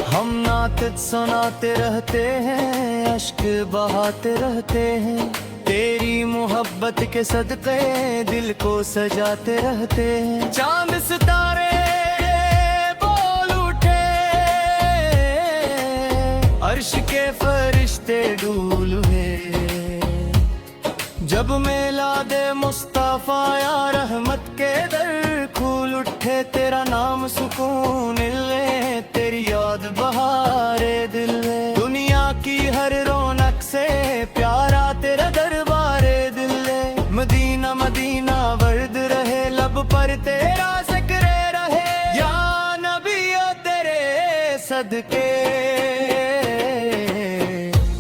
हम नात सुनाते रहते हैं, अश्क बहाते रहते हैं, तेरी मोहब्बत के सदक़े दिल को सजाते रहते हैं। चांद सितारे बोल उठे, अर्श के फरिश्ते डूल हुए, जब मिलादे मुस्तफा या रहमत के दर खुल उठे। तेरा नाम सुकून ले, तेरी याद बहारे दिल में, दुनिया की हर रौनक से प्यारा तेरा दरबारे दिल है। मदीना मदीना वर्द रहे, लब पर तेरा जिक्र रहे, या नबी ओ तेरे सदके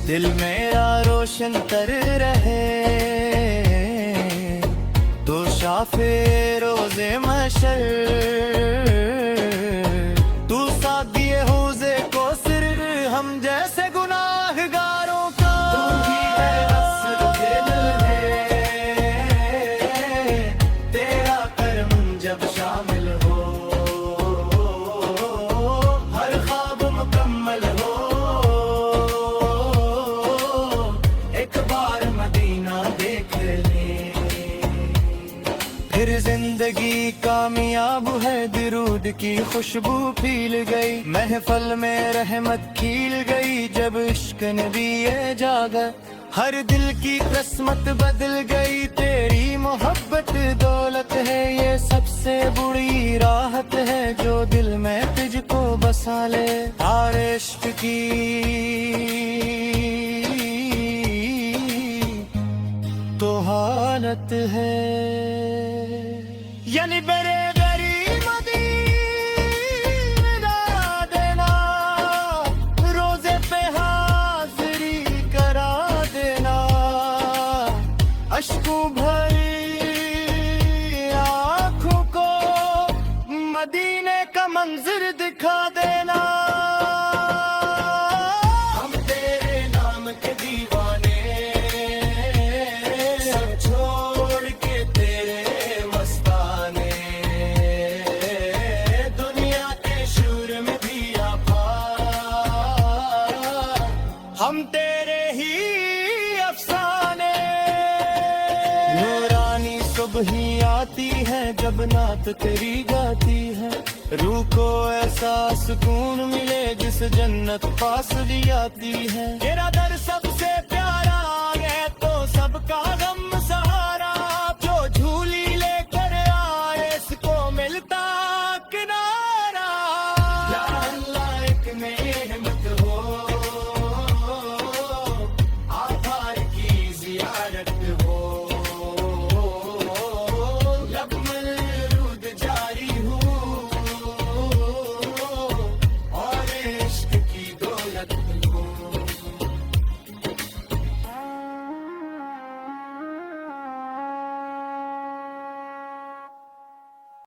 दिल मेरा रोशन तर रहे। तो शाफे रोजे मशर, तू सादिए हौज़े को सिर, हम जैसे गुनाहगारों का तू ही है असर दिल है। तेरा करम जब शामिल हो, हर ख्वाब मुकम्मल हो। एक बार मदीना देख ले, फिर जिंदगी कामयाब है। दिरूद की खुशबू फील गई, महफल में रहमत खिल गई, जब इश्क नबी ये जागा। हर दिल की किस्मत बदल गई, तेरी मोहब्बत दौलत है, ये सबसे बड़ी राहत है, जो दिल में तुझको बसा ले। तारे इश्क की तो हालत है, यानी मेरे गरीब मदीना देना, रोजे पे हाजिरी करा देना, अश्कों भरी आँखों को मदीने का मंजर दिखा देना। हम तेरे नाम के दीवाने, सब छोड़ के तेरे मस्ताने, दुनिया के शूर में भी आपा, हम तेरे ही अफसाने। नूरानी सुबह ही आती है, जब नात तेरी गाती है, रूह को ऐसा सुकून मिले जिस जन्नत पास भी आती है। तेरा दर सबसे प्यारा है, तो सबका गम सहारा, जो झूली लेकर आए इसको मिलता किनारा। या अल्लाह एक नेमत हो, आभार की जियारत